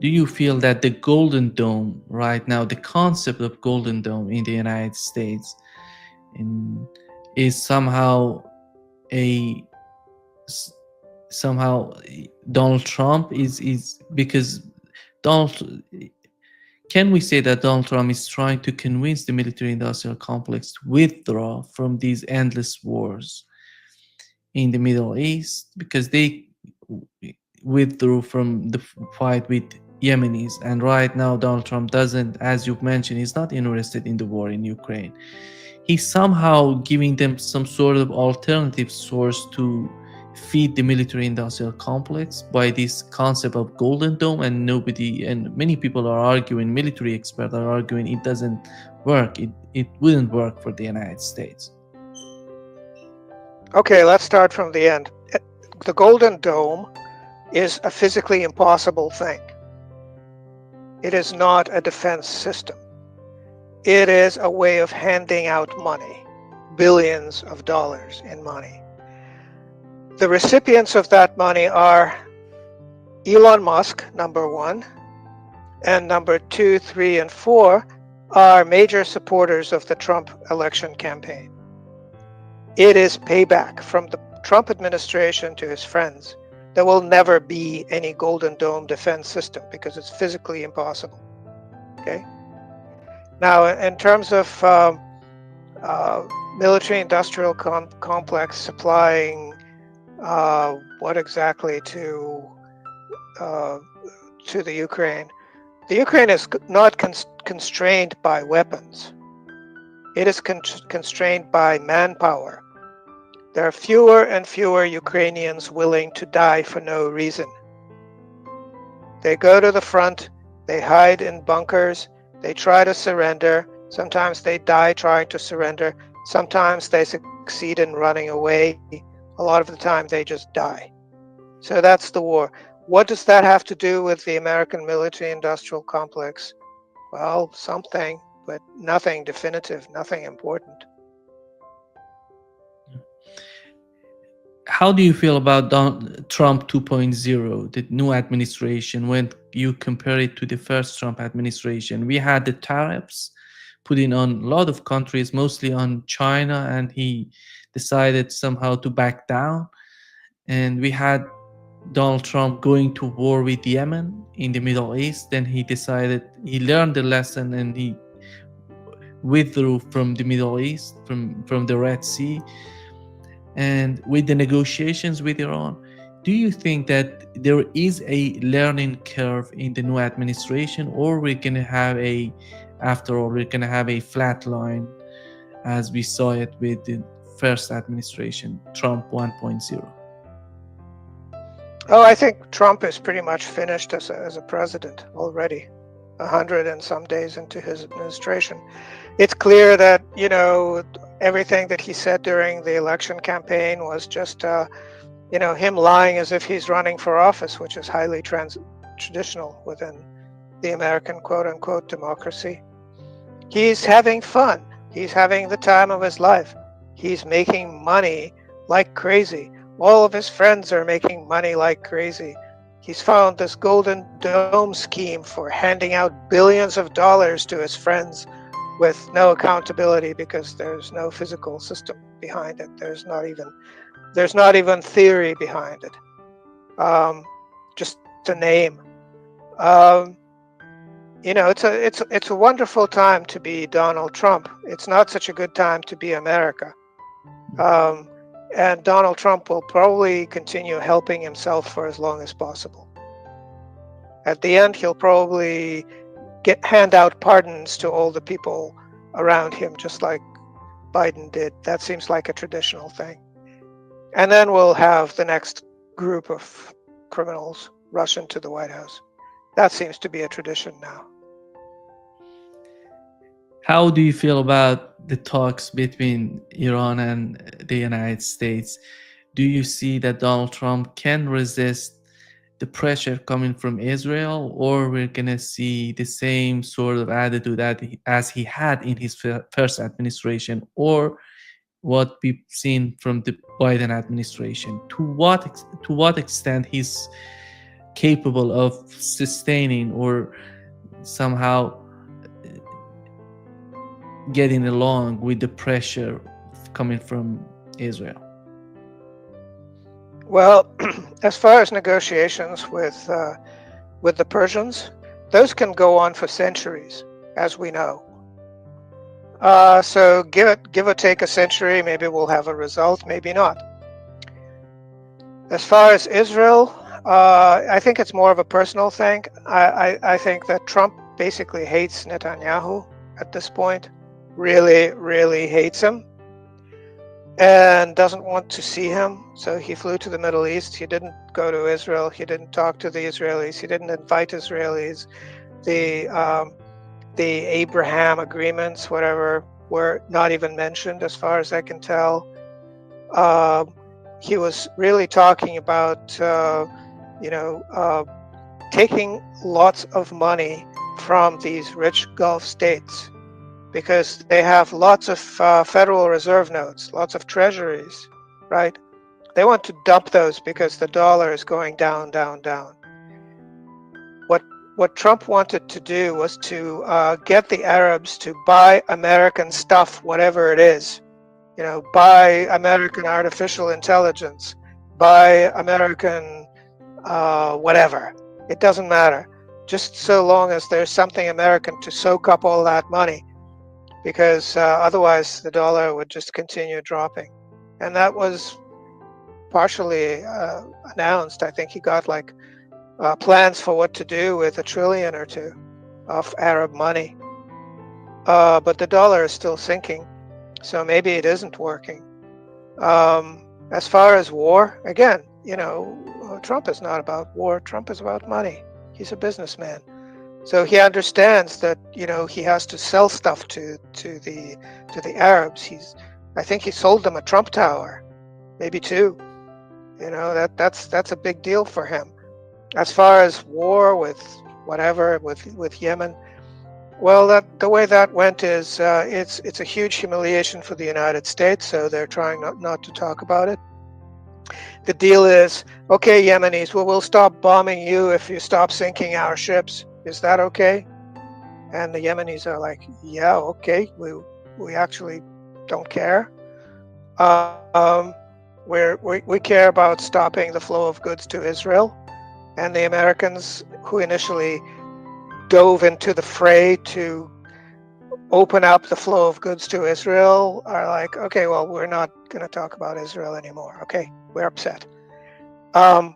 Speaker 2: do you feel that the Golden Dome right now, the concept of Golden Dome in the United States, is somehow Donald Trump is because Donald can we say that Donald Trump is trying to convince the military industrial complex to withdraw from these endless wars in the Middle East, because they withdrew from the fight with Yemenis, and right now Donald Trump doesn't, as you mentioned, he's not interested in the war in Ukraine. He's somehow giving them some sort of alternative source to feed the military industrial complex by this concept of Golden Dome, and many people are arguing, military experts are arguing, it doesn't work. It wouldn't work for the United States.
Speaker 1: Okay, let's start from the end. The Golden Dome is a physically impossible thing. It is not a defense system. It is a way of handing out money, billions of dollars in money. The recipients of that money are Elon Musk, number one, and number 2, 3, and 4 are major supporters of the Trump election campaign. It is payback from the Trump administration to his friends. There will never be any Golden Dome defense system because it's physically impossible. Okay. Now, in terms of military-industrial complex supplying what exactly to the Ukraine? The Ukraine is not constrained by weapons. It is constrained by manpower. There are fewer and fewer Ukrainians willing to die for no reason. They go to the front, they hide in bunkers, they try to surrender. Sometimes they die trying to surrender. Sometimes they succeed in running away. A lot of the time they just die. So that's the war. What does that have to do with the American military-industrial complex? Well, something, but nothing definitive, nothing important.
Speaker 2: How do you feel about Trump 2.0, the new administration, when you compare it to the first Trump administration? We had the tariffs put in on a lot of countries, mostly on China, and he decided somehow to back down. And we had Donald Trump going to war with Yemen in the Middle East. Then he decided, he learned the lesson and he withdrew from the Middle East, from the Red Sea. And with the negotiations with Iran, do you think that there is a learning curve in the new administration, or we're going to have after all, we're going to have a flat line as we saw it with the first administration, Trump 1.0?
Speaker 1: Oh, I think Trump is pretty much finished as a president already, 100 and some days into his administration. It's clear that, everything that he said during the election campaign was just, him lying as if he's running for office, which is highly traditional within the American quote-unquote democracy. He's having fun. He's having the time of his life. He's making money like crazy. All of his friends are making money like crazy. He's found this Golden Dome scheme for handing out billions of dollars to his friends with no accountability because there's no physical system behind it. There's not even theory behind it. Just a name. It's a wonderful time to be Donald Trump. It's not such a good time to be America. And Donald Trump will probably continue helping himself for as long as possible. At the end, he'll probably hand out pardons to all the people around him, just like Biden did. That seems like a traditional thing. And then we'll have the next group of criminals rush into the White House. That seems to be a tradition now.
Speaker 2: How do you feel about the talks between Iran and the United States? Do you see that Donald Trump can resist the pressure coming from Israel, or we're going to see the same sort of attitude as he had in his first administration, or what we've seen from the Biden administration? To what extent he's capable of sustaining or somehow getting along with the pressure coming from Israel?
Speaker 1: Well, as far as negotiations with the Persians, those can go on for centuries, as we know. So give or take a century, maybe we'll have a result, maybe not. As far as Israel, I think it's more of a personal thing. I think that Trump basically hates Netanyahu at this point, really, really hates him, and doesn't want to see him. So he flew to the Middle East. He didn't go to Israel. He didn't talk to the Israelis. He didn't invite Israelis. The Abraham agreements, whatever, were not even mentioned as far as I can tell. He was really talking about, taking lots of money from these rich Gulf states, because they have lots of Federal Reserve notes, lots of treasuries, right? They want to dump those because the dollar is going down, down, down. what Trump wanted to do was to get the Arabs to buy American stuff, whatever it is. Buy American artificial intelligence, buy American whatever. It doesn't matter. Just so long as there's something American to soak up all that money, because otherwise the dollar would just continue dropping. And that was partially announced. I think he got like plans for what to do with $1 trillion or $2 trillion of Arab money. But the dollar is still sinking, so maybe it isn't working. As far as war, again, Trump is not about war. Trump is about money. He's a businessman. So he understands that, he has to sell stuff to the Arabs. I think he sold them a Trump Tower, maybe 2. That's a big deal for him. As far as war with Yemen, well, the way that went is it's a huge humiliation for the United States, so they're trying not to talk about it. The deal is, okay, Yemenis, we'll stop bombing you if you stop sinking our ships. Is that okay? And the Yemenis are like, yeah, okay, we actually don't care. We care about stopping the flow of goods to Israel. And the Americans, who initially dove into the fray to open up the flow of goods to Israel, are like, okay, well, we're not going to talk about Israel anymore. Okay, we're upset. And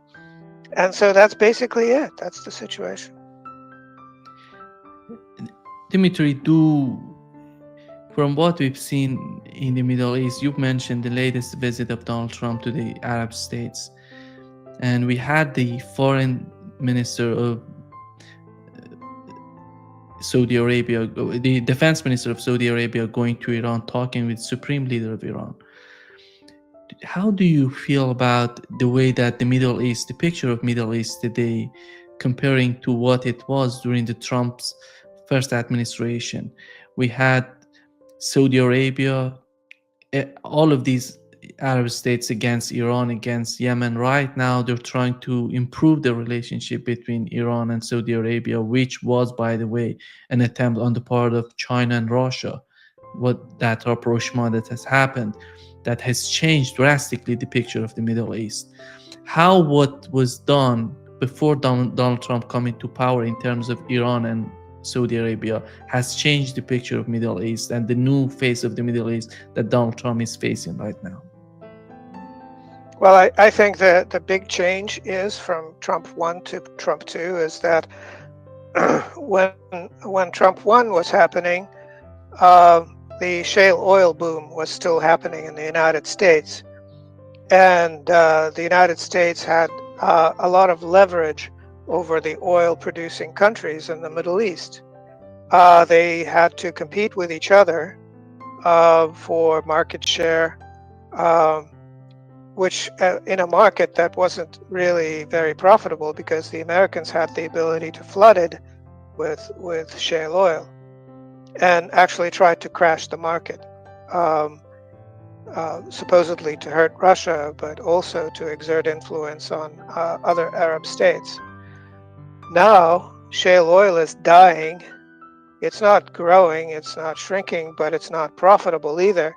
Speaker 1: so that's basically it. That's the situation.
Speaker 2: Dmitry, from what we've seen in the Middle East, you've mentioned the latest visit of Donald Trump to the Arab states. And we had the foreign minister of Saudi Arabia, the defense minister of Saudi Arabia going to Iran, talking with supreme leader of Iran. How do you feel about the way that the picture of Middle East today, comparing to what it was during the Trump's first administration? We had Saudi Arabia, all of these Arab states against Iran, against Yemen. Right now, they're trying to improve the relationship between Iran and Saudi Arabia, which was, by the way, an attempt on the part of China and Russia. That rapprochement that has happened, that has changed drastically the picture of the Middle East. How what was done before Donald Trump coming to power in terms of Iran and Saudi Arabia has changed the picture of Middle East and the new face of the Middle East that Donald Trump is facing right now?
Speaker 1: Well, I think that the big change is from Trump 1 to Trump 2 is that when Trump 1 was happening, the shale oil boom was still happening in the United States. And the United States had a lot of leverage over the oil producing countries in the Middle East. They had to compete with each other for market share, which in a market that wasn't really very profitable because the Americans had the ability to flood it with shale oil and actually tried to crash the market, supposedly to hurt Russia, but also to exert influence on other Arab states. Now, shale oil is dying. It's not growing, it's not shrinking, but it's not profitable either.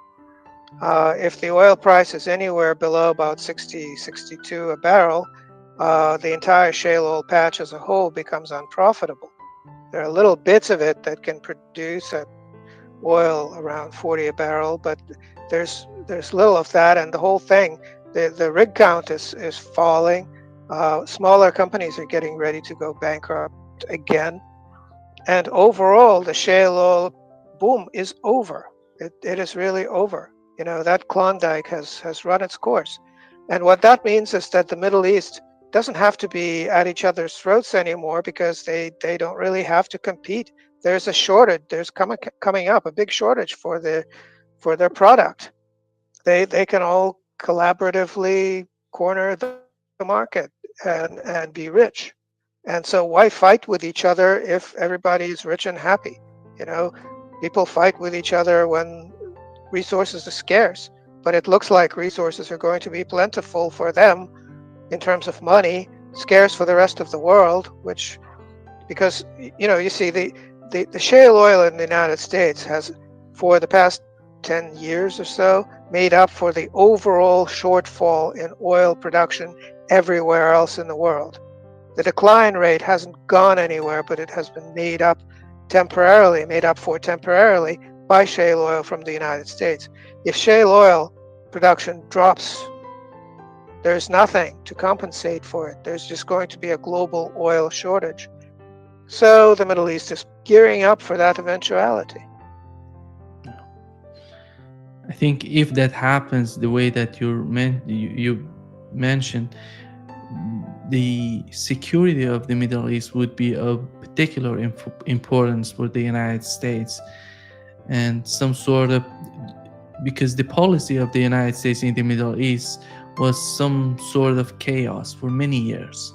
Speaker 1: If the oil price is anywhere below about 60, 62 a barrel, the entire shale oil patch as a whole becomes unprofitable. There are little bits of it that can produce oil around 40 a barrel, but there's little of that, and the whole thing, the rig count is falling. Smaller companies are getting ready to go bankrupt again. And overall, the shale oil boom is over. It is really over. That Klondike has run its course. And what that means is that the Middle East doesn't have to be at each other's throats anymore because they don't really have to compete. There's a shortage. There's coming up a big shortage for their product. They can all collaboratively corner the market and be rich. And so why fight with each other if everybody is rich and happy? People fight with each other when resources are scarce, but it looks like resources are going to be plentiful for them in terms of money, scarce for the rest of the world, which because you see the shale oil in the United States has, for the past 10 years or so, made up for the overall shortfall in oil production everywhere else in the world. The decline rate hasn't gone anywhere, but it has been made up for temporarily by shale oil from the United States. If shale oil production drops, there's nothing to compensate for it. There's just going to be a global oil shortage. So the Middle East is gearing up for that eventuality.
Speaker 2: I think if that happens the way that you mentioned, the security of the Middle East would be of particular importance for the United States, and some sort of, because the policy of the United States in the Middle East was some sort of chaos for many years.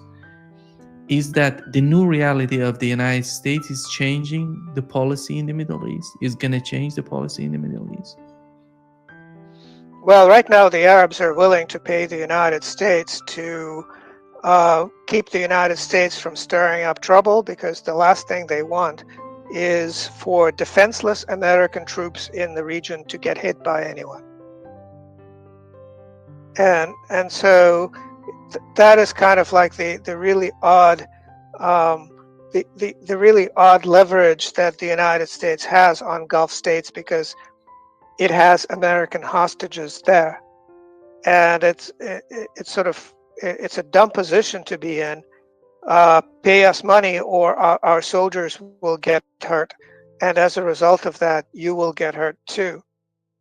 Speaker 2: Is that the new reality of the United States is changing the policy in the Middle East? Is going to change the policy in the Middle East?
Speaker 1: Well, right now the Arabs are willing to pay the United States to keep the United States from stirring up trouble, because the last thing they want is for defenseless American troops in the region to get hit by anyone. And so that is kind of like the really odd the really odd leverage that the United States has on Gulf states, because it has American hostages there, and it's a dumb position to be in. Pay us money or our soldiers will get hurt, and as a result of that, you will get hurt too.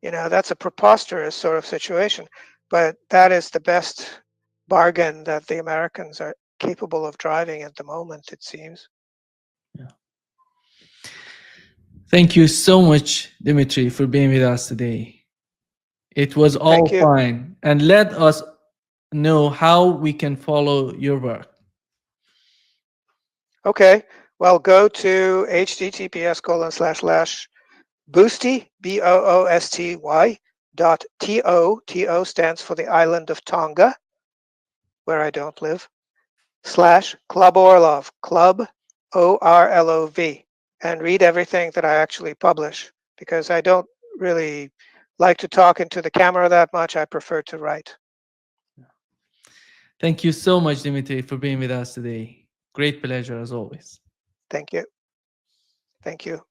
Speaker 1: That's a preposterous sort of situation, but that is the best bargain that the Americans are capable of driving at the moment, it seems.
Speaker 2: Yeah. Thank you so much, Dmitry, for being with us today. It was all
Speaker 1: Thank you.
Speaker 2: fine. And let us know how we can follow your work.
Speaker 1: Okay, well, go to https://boosty, BOOSTY.TO stands for the island of Tonga, where I don't live, /Club Orlov, Club ORLOV, and read everything that I actually publish, because I don't really like to talk into the camera that much. I prefer to write.
Speaker 2: Thank you so much, Dmitry, for being with us today. Great pleasure as always.
Speaker 1: Thank you. Thank you.